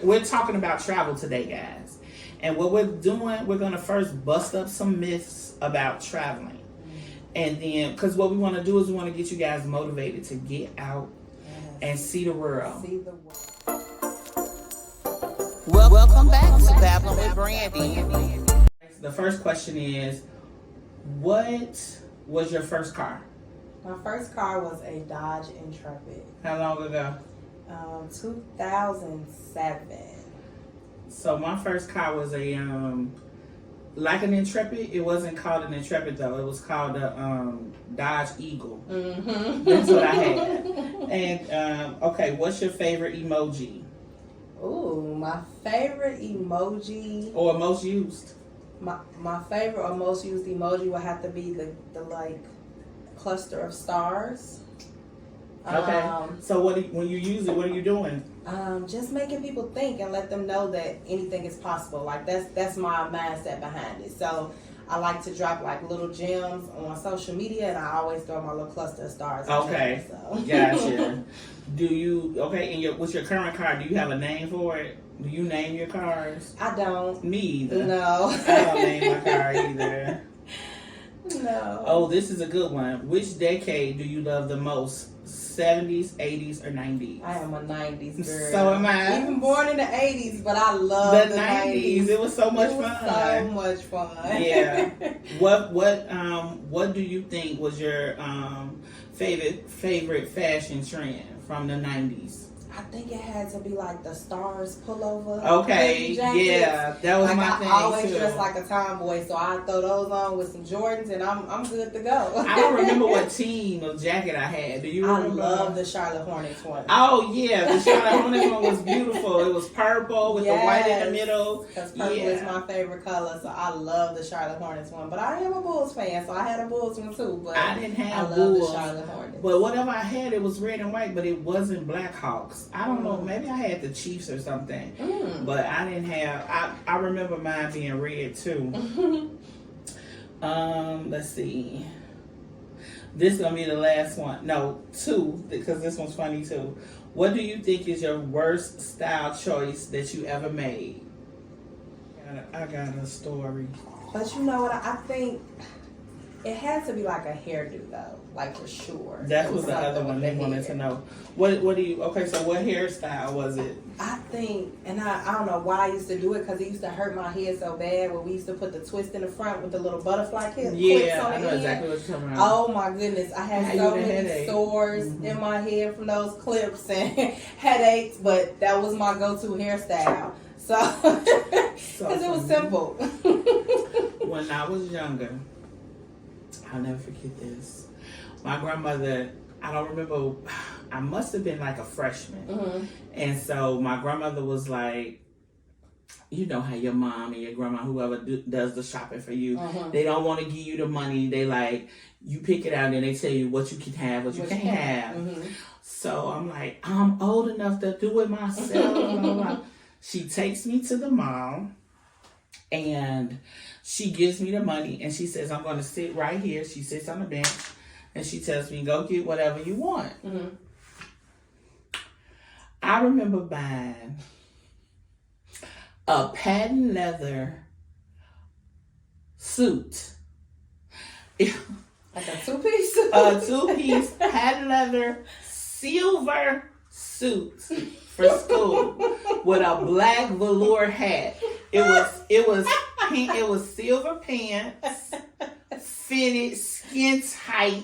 We're talking about travel today, guys. And what we're doing, we're going to first bust up some myths about traveling. And then, because what we want to do is we want to get you guys motivated to get out and see the world. Welcome back to Babbling with Brandi. The first question is, what was your first car? My first car was a Dodge Intrepid. How long ago? 2007. So my first car was a like an Intrepid. It wasn't called an Intrepid though. It was called a Dodge Eagle. Mm-hmm. That's what I had. And okay, what's your favorite emoji? Ooh, my favorite emoji. Or most used? My favorite or most used emoji would have to be the like cluster of stars. Okay. So when you use it, what are you doing? Just making people think and let them know that anything is possible. Like that's my mindset behind it. So I like to drop like little gems on social media, and I always throw my little cluster of stars. Okay. So. Gotcha. What's your current car? Do you have a name for it? Do you name your cars? I don't. Me either. No. I don't name my car either. No. Oh, this is a good one. Which decade do you love the most? 70s, 80s, or 90s? I am a 90s girl. So am I. Even born in the 80s, but I love the 90s. It was so much fun. So much fun. Yeah. What do you think was your favorite fashion trend from the 90s? I think it had to be like the stars pullover. Okay, yeah, that was my thing too. I always dress like a tomboy, so I throw those on with some Jordans, and I'm good to go. I don't remember what team of jacket I had. Do you remember? I love the Charlotte Hornets one. Oh yeah, the Charlotte Hornets one was beautiful. It was purple with the white in the middle. Because purple is my favorite color, so I love the Charlotte Hornets one. But I am a Bulls fan, so I had a Bulls one too. But I didn't have I Bulls. love the Charlotte Hornets. But whatever I had, it was red and white, but it wasn't Blackhawks. I don't know. Maybe I had the Chiefs or something. But I didn't have. I remember mine being red too. Let's see. This is gonna be the last one. No, two, because this one's funny too. What do you think is your worst style choice that you ever made? I got a story. But you know what? I think it had to be like a hairdo though, like for sure. That was the other one they wanted to know. What do you? Okay, so what hairstyle was it? I think, and I don't know why I used to do it because it used to hurt my head so bad. When we used to put the twist in the front with the little butterfly clips on the I know end. exactly what you're talking about. Oh my goodness, I had so many sores in my head from those clips and headaches. But that was my go-to hairstyle. So, because it was simple. When I was younger, I'll never forget this. My grandmother, I don't remember, I must have been like a freshman. And so my grandmother was like, you know how your mom and your grandma, whoever does the shopping for you, they don't want to give you the money. They like, you pick it out and they tell you what you can have, what you can't have. So I'm like, I'm old enough to do it myself. She takes me to the mall and she gives me the money and she says, I'm going to sit right here. She sits on the bench and she tells me, go get whatever you want. I remember buying a patent leather suit. Like a two-piece? A two-piece patent leather silver suit for school with a black velour hat. It was pink, it was silver pants, fitted, skin tight,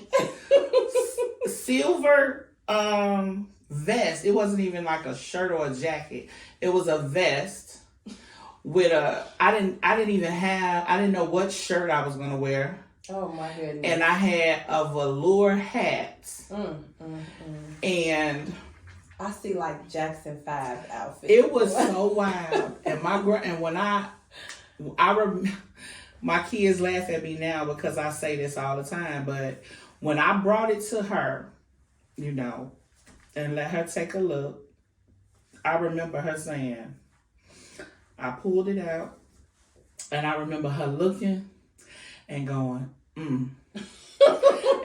silver vest. It wasn't even like a shirt or a jacket. It was a vest with I didn't know what shirt I was gonna wear. Oh my goodness. And I had a velour hat. And I see like Jackson 5 outfits. It was so wild. And my kids laugh at me now because I say this all the time, but when I brought it to her, you know, and let her take a look, I remember her saying, I pulled it out, and I remember her looking and going,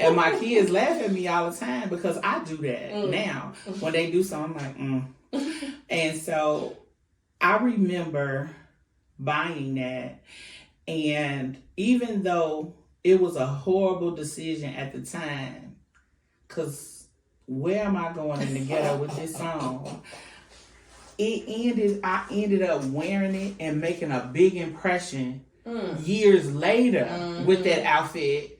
And my kids laugh at me all the time because I do that now. When they do something, I'm like, And so I remember buying that, and even though it was a horrible decision at the time, because where am I going in the ghetto with this song? I ended up wearing it and making a big impression years later with that outfit.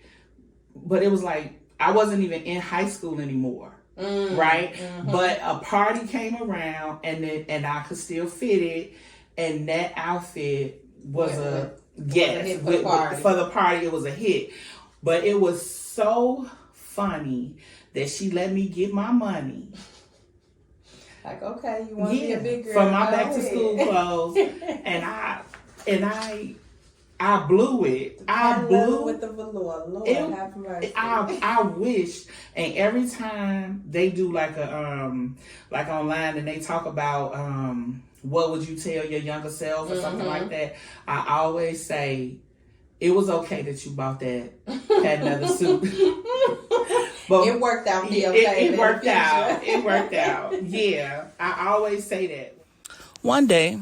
But it was like, I wasn't even in high school anymore. Right? But a party came around and I could still fit it. And that outfit was for the party, it was a hit. But it was so funny that she let me get my money. Like, okay, you want to be a big girl for my back to school clothes, and I blew it. I blew with the velour. Lord have mercy. I wish, and every time they do like online and they talk about what would you tell your younger self or something like that, I always say it was okay that you bought that another suit. But it worked out for you. It worked out. It worked out. Yeah, I always say that. One day,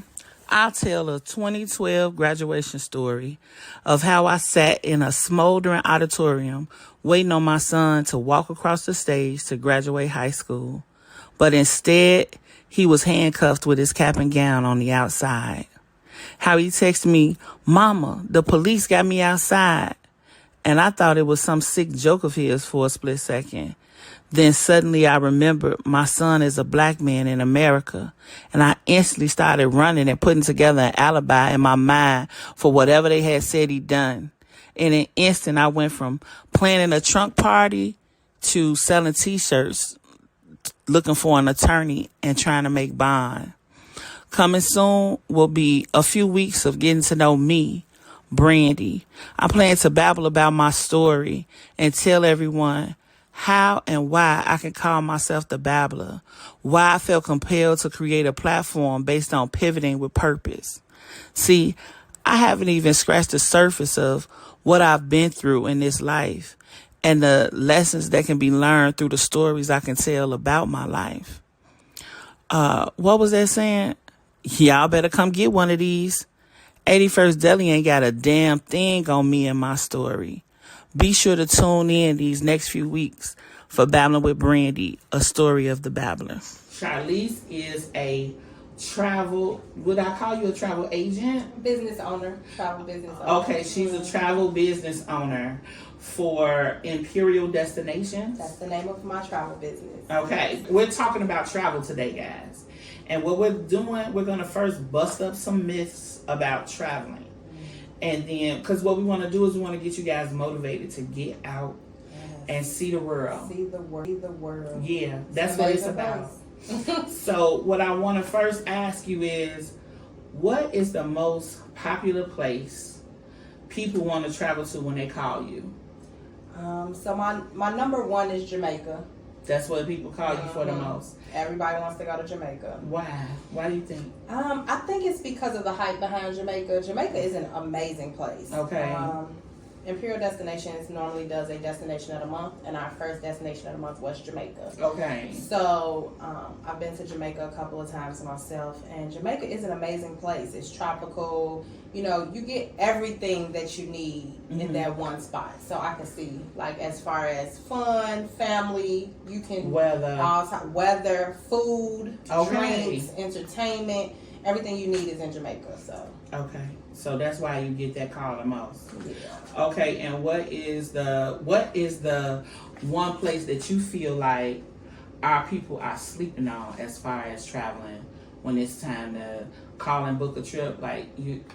I'll tell a 2012 graduation story of how I sat in a smoldering auditorium waiting on my son to walk across the stage to graduate high school. But instead, he was handcuffed with his cap and gown on the outside. How he texted me, "Mama, the police got me outside." And I thought it was some sick joke of his for a split second. Then suddenly I remembered my son is a black man in America. And I instantly started running and putting together an alibi in my mind for whatever they had said he'd done. In an instant, I went from planning a trunk party to selling T-shirts, looking for an attorney and trying to make bond. Coming soon will be a few weeks of getting to know me, Brandi. I plan to babble about my story and tell everyone how and why I can call myself the babbler, why I felt compelled to create a platform based on pivoting with purpose. See, I haven't even scratched the surface of what I've been through in this life and the lessons that can be learned through the stories I can tell about my life. What was that saying? Y'all better come get one of these. 81st Deli ain't got a damn thing on me and my story. Be sure to tune in these next few weeks for Babbling with Brandi, a story of the babbler. Sharlese is a would I call you a travel agent? Business owner, travel business owner. Okay, she's a travel business owner for Imperial Destinations. That's the name of my travel business. Okay, we're talking about travel today, guys. And what we're doing, we're going to first bust up some myths about traveling. And then, because what we want to do is we want to get you guys motivated to get out and see the world. See the world. Yeah, that's what it's about. So what I want to first ask you is, what is the most popular place people want to travel to when they call you? So my number one is Jamaica. That's what people call you for the most. Everybody wants to go to Jamaica. Why? Why do you think? I think it's because of the hype behind Jamaica. Jamaica is an amazing place. Okay. Imperial Destinations normally does a destination of the month, and our first destination of the month was Jamaica. Okay. So I've been to Jamaica a couple of times myself, and Jamaica is an amazing place. It's tropical. You know, you get everything that you need in that one spot. So I can see, like, as far as fun, family, you can weather, food, drinks, entertainment, everything you need is in Jamaica. So okay. So that's why you get that call the most. Yeah. Okay, and what is the one place that you feel like our people are sleeping on as far as traveling when it's time to call and book a trip? Like you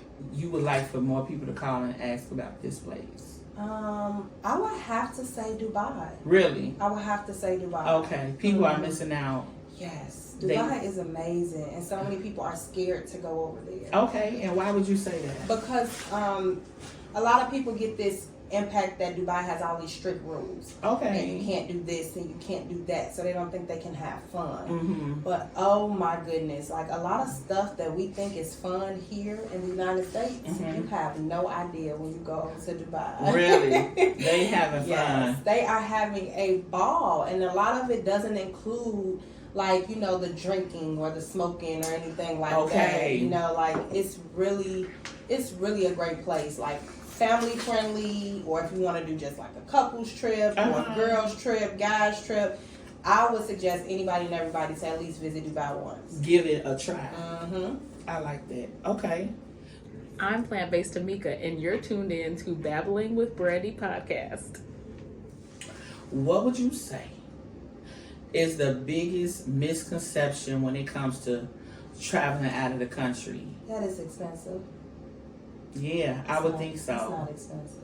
would like for more people to call and ask about this place. I would have to say Dubai. Really? I would have to say Dubai. Okay. People are missing out. Yes. Dubai is amazing, and so many people are scared to go over there. Okay, and why would you say that? Because a lot of people get this impact that Dubai has all these strict rules. Okay. And you can't do this and you can't do that, so they don't think they can have fun. Mm-hmm. But oh my goodness, like a lot of stuff that we think is fun here in the United States, you have no idea when you go to Dubai. Really? They having fun. Yes, they are having a ball, and a lot of it doesn't include like, you know, the drinking or the smoking or anything like Okay. that. You know, like it's really a great place. Like family friendly, or if you want to do just like a couples trip or a girls trip, guys trip, I would suggest anybody and everybody to at least visit Dubai once. Give it a try. Mm-hmm. I like that. Okay. I'm plant-based Tamika, and you're tuned in to Babbling with Brandi podcast. What would you say is the biggest misconception when it comes to traveling out of the country? That is expensive. Yeah, I would think so. It's not expensive.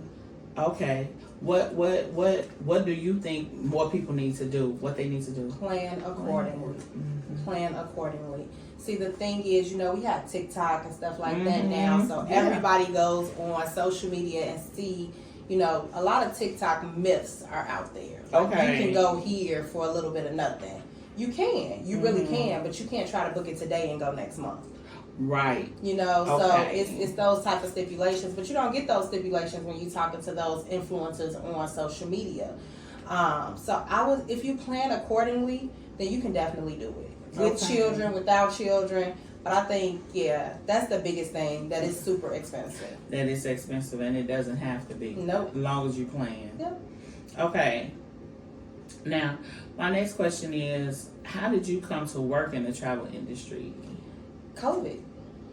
Okay. What do you think more people need to do? What they need to do? Plan accordingly. Mm-hmm. Plan accordingly. See, the thing is, you know, we have TikTok and stuff like that Mm-hmm. now, so everybody goes on social media and see, you know, a lot of TikTok myths are out there. Like, Okay. you can go here for a little bit of nothing. You can. You really can, but you can't try to book it today and go next month. Right. You know, Okay. so it's those type of stipulations, but you don't get those stipulations when you're talking to those influencers on social media. So if you plan accordingly, then you can definitely do it with children, without children. But I think, yeah, that's the biggest thing. That is super expensive. That is expensive, and it doesn't have to be. Nope. As long as you plan. Yep. Okay. Now, my next question is, how did you come to work in the travel industry? COVID.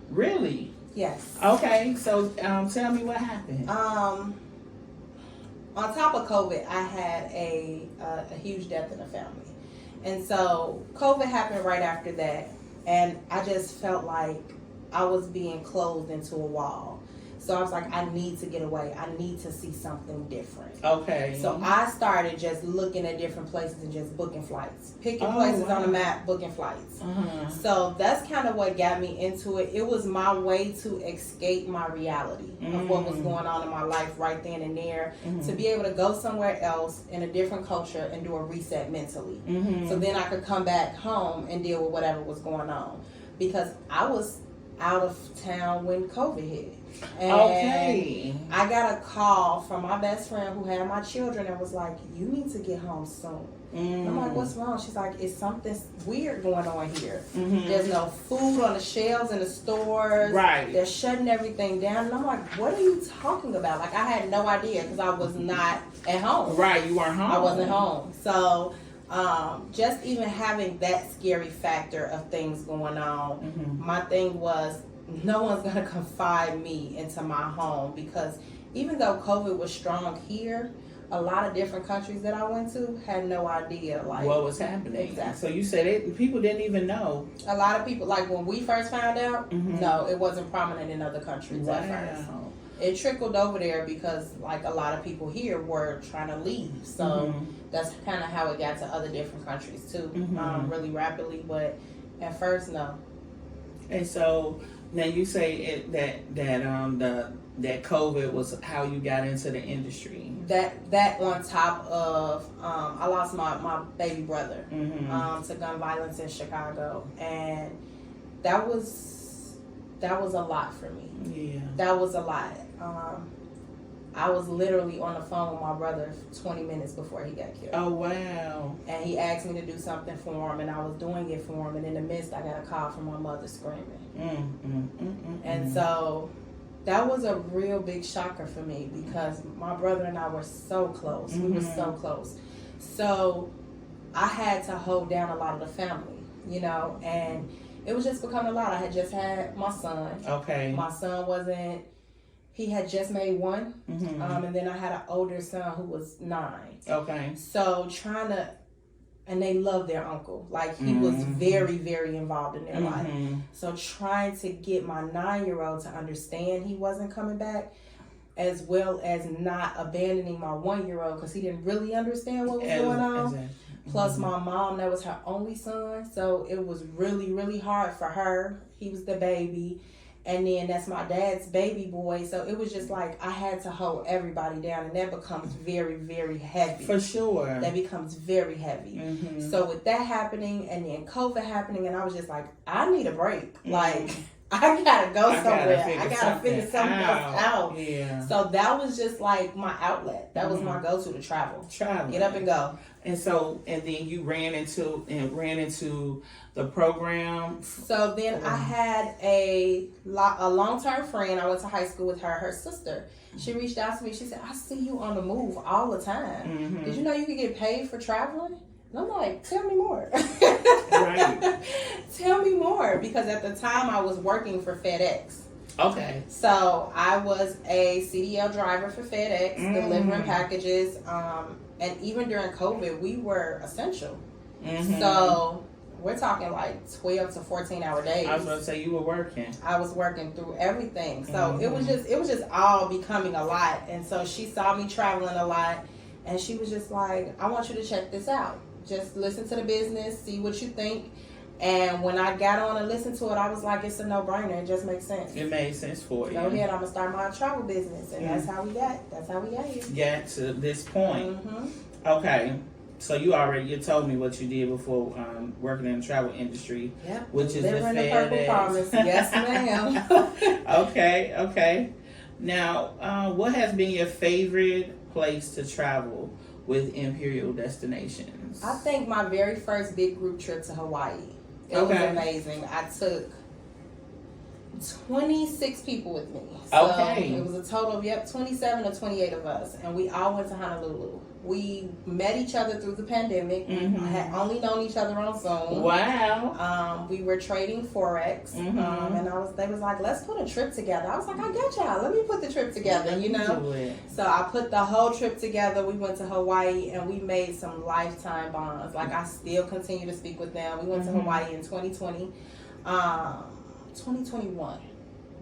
Really? Yes. Okay. So, tell me what happened. On top of COVID, I had a huge death in the family. And so COVID happened right after that. And I just felt like I was being closed into a wall. So I was like, I need to get away. I need to see something different. Okay. So I started just looking at different places and just booking flights. Picking places on the map, booking flights. Uh-huh. So that's kind of what got me into it. It was my way to escape my reality of what was going on in my life right then and there. To be able to go somewhere else in a different culture and do a reset mentally. So then I could come back home and deal with whatever was going on. Because I was out of town when COVID hit. And I got a call from my best friend who had my children and was like, you need to get home soon. And I'm like, what's wrong? She's like, it's something weird going on here. There's no food on the shelves in the stores. Right. They're shutting everything down. And I'm like, what are you talking about? Like, I had no idea because I was not at home. Right, you weren't home. I wasn't home. So just even having that scary factor of things going on, my thing was, no one's going to confide me into my home, because even though COVID was strong here, a lot of different countries that I went to had no idea like what was happening. Exactly. So you said people didn't even know. A lot of people, like when we first found out, no, it wasn't prominent in other countries at first. It trickled over there because like a lot of people here were trying to leave. So that's kind of how it got to other different countries too, really rapidly. But at first, no. And so now you say that COVID was how you got into the industry. That on top of I lost my baby brother to gun violence in Chicago, and that was a lot for me. Yeah. That was a lot. I was literally on the phone with my brother 20 minutes before he got killed. Oh, wow. And he asked me to do something for him, and I was doing it for him. And in the midst, I got a call from my mother screaming. And so that was a real big shocker for me, because my brother and I were so close. We were so close. So I had to hold down a lot of the family, you know, and it was just becoming a lot. I had just had my son. Okay. My son he had just made one. And then I had an older son who was 9. Okay. So and they loved their uncle. Like, he was very, very involved in their life. So trying to get my 9-year-old to understand he wasn't coming back, as well as not abandoning my 1-year-old, because he didn't really understand what was going on. Exactly. Plus my mom, that was her only son. So it was really, really hard for her. He was the baby. And then that's my dad's baby boy. So it was just like I had to hold everybody down. And that becomes very, very heavy. For sure. That becomes very heavy. So with that happening and then COVID happening, and I was just like, I need a break. Like, I gotta go I somewhere. gotta I gotta figure something else out. Yeah. So that was just like my outlet. That was my go-to to travel. Travel. Get up and go. And so, and then you ran into the program. So then I had a long-term friend. I went to high school with her. Her sister. She reached out to me. She said, "I see you on the move all the time. Mm-hmm. Did you know you could get paid for traveling?" And I'm like, "Tell me more." Right. Tell me more, because at the time I was working for FedEx. Okay. So I was a CDL driver for FedEx, delivering packages. And even during COVID, we were essential. Mm-hmm. So we're talking like 12 to 14-hour days. I was going to say you were working. I was working through everything. So it was just all becoming a lot. And so she saw me traveling a lot, and she was just like, "I want you to check this out. Just listen to the business, see what you think." And when I got on and listened to it, I was like, it's a no-brainer. It just makes sense. It made sense for you. Go ahead, I'm gonna start my travel business, and that's how we got here. Get to this point. Mm-hmm. Okay. So you told me what you did before working in the travel industry. Yep. Which is Delivering the the Purple Promise. Yes, ma'am. Okay. Now, what has been your favorite place to travel with Imperial Destinations? I think my very first big group trip to Hawaii. It was amazing. I took 26 people with me. So it was a total of 27 or 28 of us, and we all went to Honolulu. We met each other through the pandemic. Had only known each other on Zoom. Wow. We were trading Forex, and they was like, "Let's put a trip together." I was like, "I got y'all. Let me put the trip together." You know. So I put the whole trip together. We went to Hawaii, and we made some lifetime bonds. Like, I still continue to speak with them. We went to Hawaii in 2020, 2021.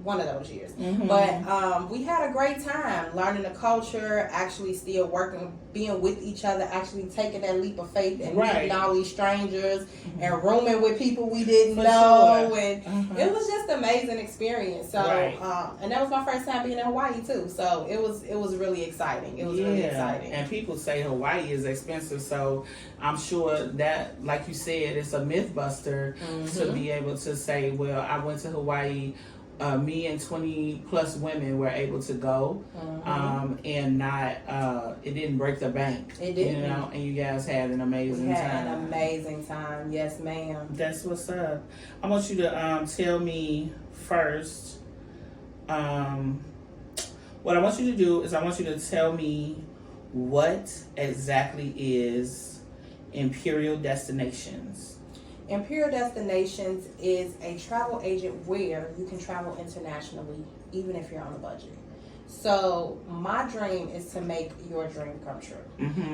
One of those years. But we had a great time learning the culture, actually still working, being with each other, actually taking that leap of faith and meeting all these strangers and rooming with people we didn't know. Sure. And it was just an amazing experience. So and that was my first time being in Hawaii too. So it was really exciting. It was really exciting. And people say Hawaii is expensive, so I'm sure that, like you said, it's a myth buster to be able to say, well, I went to Hawaii. Me and 20 plus women were able to go, and not it didn't break the bank. It didn't. You know, and you guys had an amazing time. An amazing time. Yes, ma'am. That's what's up. I want you to tell me first. What I want you to do is I want you to tell me what exactly is Imperial Destinations. Imperial Destinations is a travel agent where you can travel internationally, even if you're on a budget. So my dream is to make your dream come true.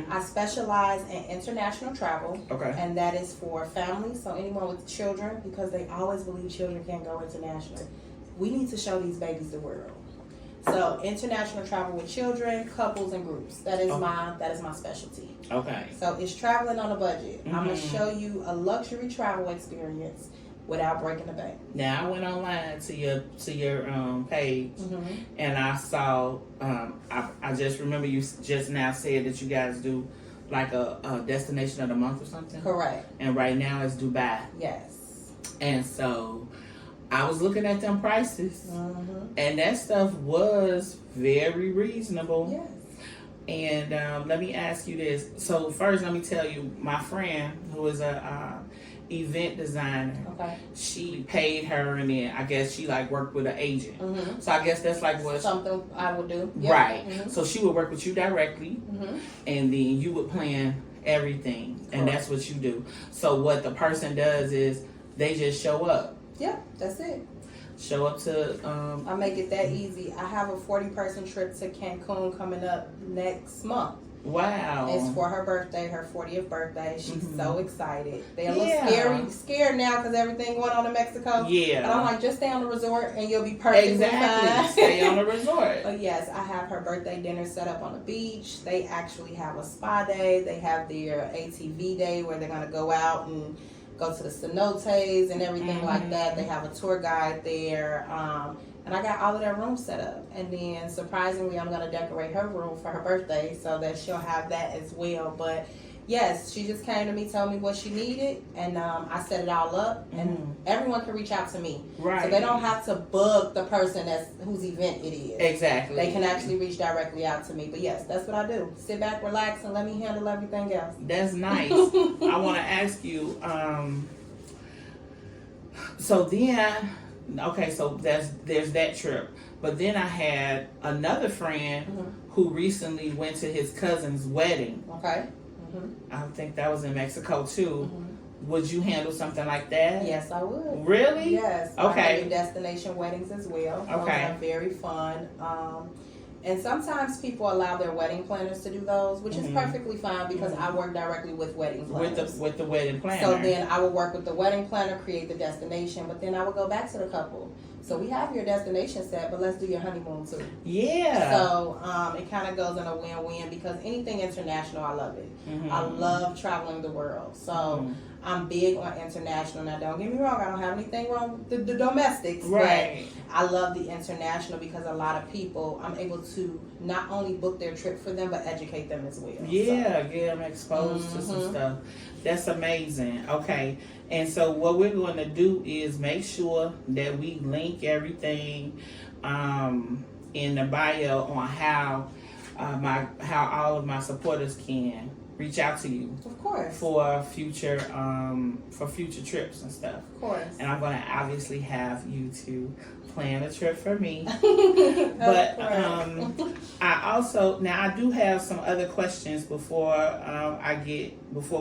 I specialize in international travel, and that is for families, so anyone with children, because they always believe children can't go international. We need to show these babies the world. So international travel with children, couples, and groups. That is my specialty. Okay. So it's traveling on a budget. I'm gonna show you a luxury travel experience without breaking the bank. Now, I went online to your page, and I saw. I just remember you just now said that you guys do like a destination of the month or something. Correct. And right now it's Dubai. Yes. And so I was looking at them prices, and that stuff was very reasonable. Yes. And let me ask you this. So first, let me tell you, my friend who is a event designer, she paid her, and then I guess she like worked with an agent. So I guess that's like what something I would do. Yep. Right. So she would work with you directly, and then you would plan everything, and that's what you do. So what the person does is they just show up. Yep, that's it. Show up to. I make it that easy. I have a 40-person trip to Cancun coming up next month. Wow! It's for her birthday, her 40th birthday. She's so excited. They're a little scared now because everything going on in Mexico. Yeah. But I'm like, just stay on the resort and you'll be perfectly fine. Stay on the resort. But yes, I have her birthday dinner set up on the beach. They actually have a spa day. They have their ATV day where they're gonna go out and go to the cenotes and everything like that. They have a tour guide there. And I got all of their rooms set up. And then surprisingly, I'm going to decorate her room for her birthday so that she'll have that as well. But Yes, she just came to me, told me what she needed, and I set it all up, and everyone can reach out to me. Right. So they don't have to book the person whose event it is. Exactly. They can actually reach directly out to me. But yes, that's what I do. Sit back, relax, and let me handle everything else. That's nice. I want to ask you, so then, okay, so there's that trip. But then I had another friend who recently went to his cousin's wedding. Okay. I think that was in Mexico too. Would you handle something like that? Yes, I would. Really? Yes. Okay. I do destination weddings as well. Okay. Those are very fun. And sometimes people allow their wedding planners to do those, which is perfectly fine because I work directly with wedding planners. With the wedding planner. So then I would work with the wedding planner, create the destination, but then I would go back to the couple. So we have your destination set, but let's do your honeymoon too. Yeah. So it kind of goes in a win-win because anything international, I love it. I love traveling the world. So I'm big on international. Now, don't get me wrong, I don't have anything wrong with the domestics. Right. But I love the international because a lot of people, I'm able to not only book their trip for them, but educate them as well. Yeah, get them exposed to some stuff. That's amazing. Okay. And so what we're going to do is make sure that we link everything in the bio on how all of my supporters can reach out to you. Of course. For future trips and stuff. Of course. And I'm going to obviously have you to plan a trip for me. But I also I do have some other questions before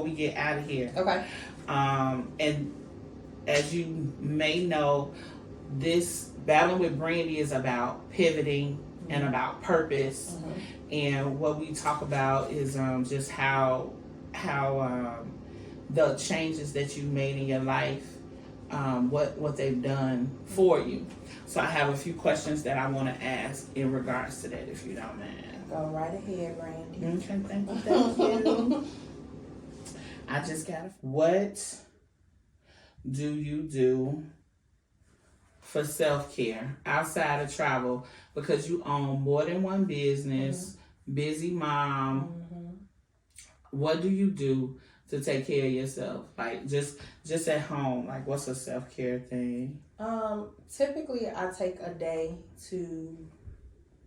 we get out of here. Okay. And as you may know, this Babbling with Brandi is about pivoting and about purpose. And what we talk about is just how the changes that you made in your life, what they've done for you. So I have a few questions that I want to ask in regards to that, if you don't mind. Go right ahead, Brandi. Okay, thank you. I just got what do you do for self-care outside of travel? Because you own more than one business, busy mom. What do you do to take care of yourself? Like just at home, like what's a self-care thing? Typically I take a day to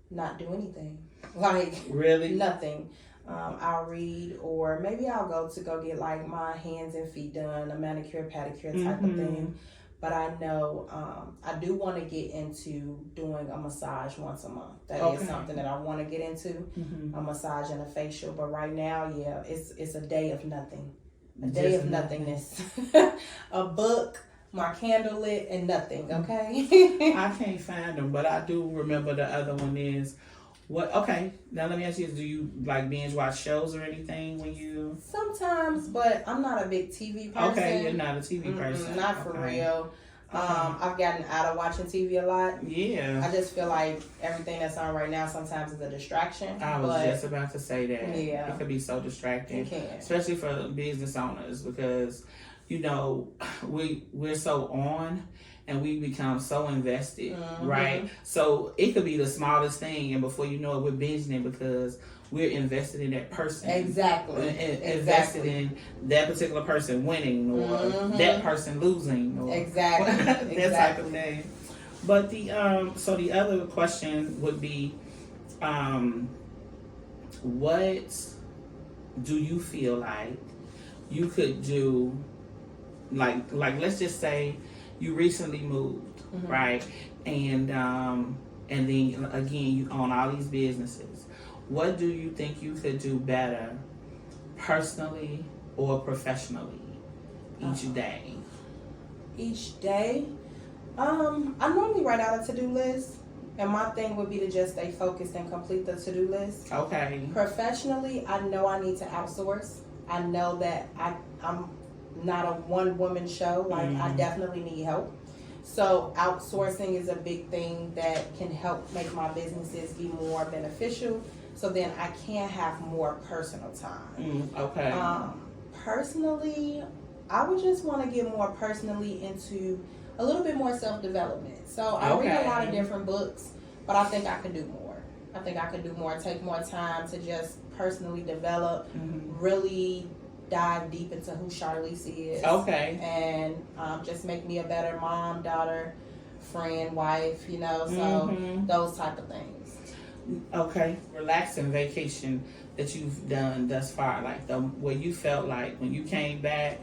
not do anything. Like Really? nothing. I'll read, or maybe I'll go get like my hands and feet done, a manicure, pedicure type of thing. But I know I do want to get into doing a massage once a month. That is something that I want to get into, a massage and a facial. But right now, it's a day of nothing, a day of nothingness. A book, my candle lit, and nothing. Okay. I can't find them, but I do remember the other one is. What? Okay, now let me ask you: do you like binge watch shows or anything when you? Sometimes, but I'm not a big TV person. Okay, you're not a TV person. Not for real. I've gotten out of watching TV a lot. Yeah. I just feel like everything that's on right now sometimes is a distraction. I was just about to say that. Yeah. It could be so distracting. It can. Especially for business owners because, we're so on and we become so invested, right? So it could be the smallest thing and before you know it, we're binging it because we're invested in that person. Exactly. Invested in that particular person winning or that person losing or Exactly. that type of thing. But the other question would be, what do you feel like you could do? Like let's just say you recently moved, right? And then again you own all these businesses. What do you think you could do better, personally or professionally, each day? Each day, I normally write out a to-do list, and my thing would be to just stay focused and complete the to-do list. Okay. Professionally, I know I need to outsource. I know that I'm not a one-woman show. Like, I definitely need help. So outsourcing is a big thing that can help make my businesses be more beneficial. So then I can have more personal time. Okay. Personally, I would just want to get more personally into a little bit more self-development. So I read a lot of different books, but I think I can do more. I think I could do more, take more time to just personally develop, really dive deep into who Sharlese is. Okay. And just make me a better mom, daughter, friend, wife, you know, so those type of things. Okay. Relaxing vacation that you've done thus far, like where you felt like when you came back,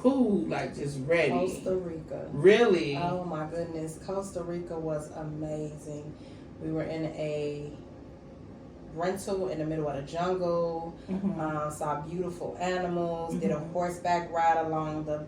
like just ready. Costa Rica. Really? Oh my goodness. Costa Rica was amazing. We were in a rental in the middle of the jungle, saw beautiful animals, did a horseback ride along the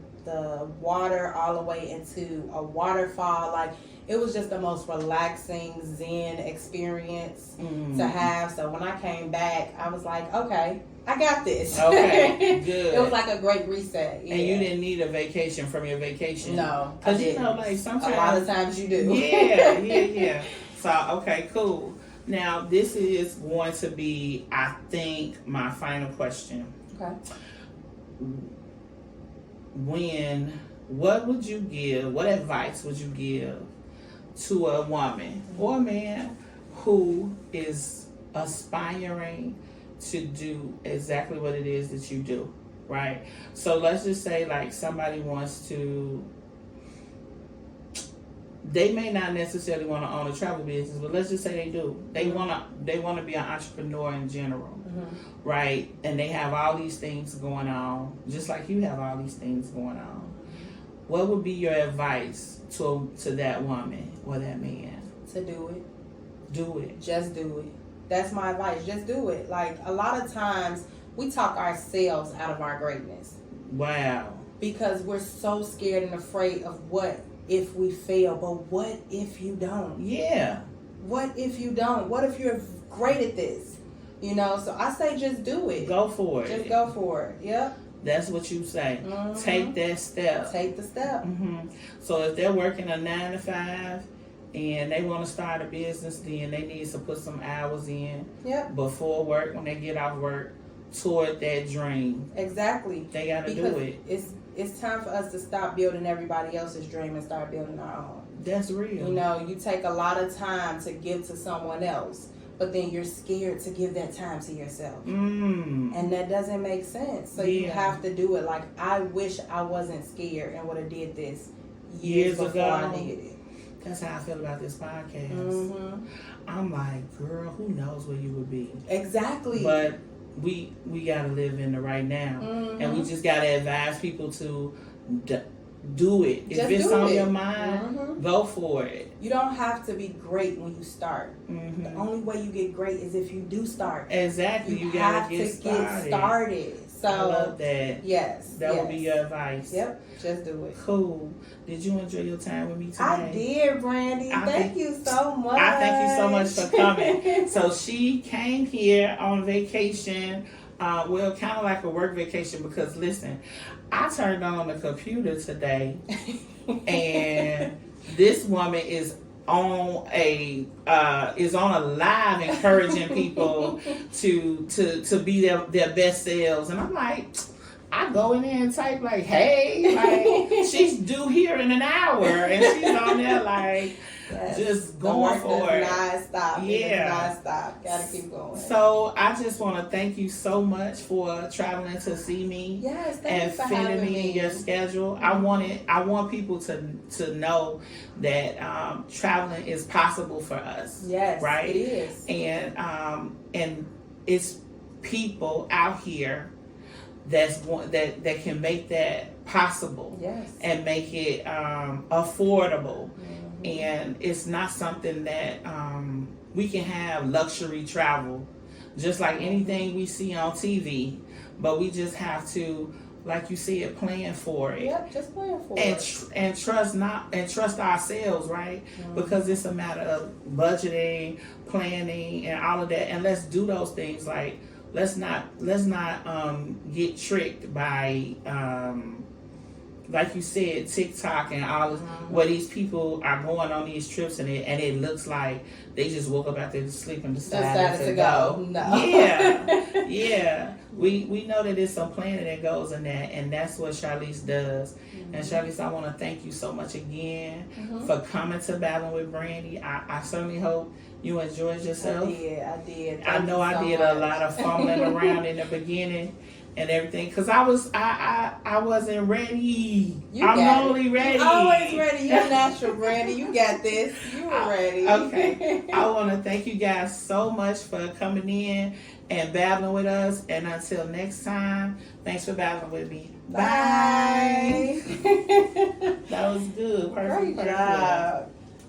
water all the way into a waterfall. Like, it was just the most relaxing Zen experience to have. So when I came back, I was like, okay, I got this. Okay, good. It was like a great reset. Yeah. And you didn't need a vacation from your vacation? No, because you know, like sometimes a lot of times you do. Yeah. So okay, cool. Now this is going to be, I think, my final question. Okay. What would you give? What advice would you give to a woman or a man who is aspiring to do exactly what it is that you do, right? So let's just say, like, somebody wants to, they may not necessarily want to own a travel business, but let's just say they do. They want to be an entrepreneur in general, right? And they have all these things going on, just like you have all these things going on. What would be your advice to that woman or that man? To do it. Do it. Just do it. That's my advice. Just do it. Like, a lot of times we talk ourselves out of our greatness. Wow. Because we're so scared and afraid of what if we fail. But what if you don't? Yeah. What if you don't? What if you're great at this? You know, so I say just do it. Go for it. Just go for it. Yep. That's what you say. Take that step. Take the step. So if they're working a 9 to 5 and they want to start a business, then they need to put some hours in before work, when they get off work, toward that dream. Exactly. They got to do it. It's time for us to stop building everybody else's dream and start building our own. That's real. You know, you take a lot of time to give to someone else, but then you're scared to give that time to yourself. And that doesn't make sense. So you have to do it. Like, I wish I wasn't scared and would have did this years before I did it. That's how I feel about this podcast. I'm like, girl, who knows where you would be? Exactly. But we got to live in the right now. And we just got to advise people to do it. If it's on your mind, go for it. You don't have to be great when you start. The only way you get great is if you do start. Exactly. You got to get started. So I love that. Yes. That would be your advice. Yep. Just do it. Cool. Did you enjoy your time with me today? I did, Brandi. Thank you so much. I thank you so much for coming. So she came here on vacation. Well, kind of like a work vacation, because listen, I turned on the computer today and this woman is on a live encouraging people to be their best selves, and I'm like, I go in there and type like, hey, like, she's due here in an hour, and she's on there like just going for it. Non-stop. Yeah. Non-stop. Gotta keep going. So I just want to thank you so much for traveling to see me. Yes, and fitting me in your schedule. I want people to know that traveling is possible for us. Yes, right. It is. And it's people out here that can make that possible. Yes. And make it affordable. And it's not something that we can have luxury travel, just like anything we see on TV. But we just have to, like you said, plan for it. Yep, just plan for it. And trust ourselves, right? Because it's a matter of budgeting, planning, and all of that. And let's do those things. Like, let's not get tricked by like you said, TikTok and all this, where these people are going on these trips and it looks like they just woke up after sleep and decided to go. No. Yeah. We know that there's some planning that goes in that, and that's what Sharlese does. And Sharlese, I want to thank you so much again for coming to Babbling with Brandi. I certainly hope you enjoyed yourself. I did. I know I did a lot of fumbling around in the beginning, and everything, because I wasn't ready. You I'm got only it. ready. You're always ready. You're natural, Brandi. You got this. You were ready. Okay. I want to thank you guys so much for coming in and babbling with us. And until next time, thanks for babbling with me. Bye. That was good. Perfect. Great job.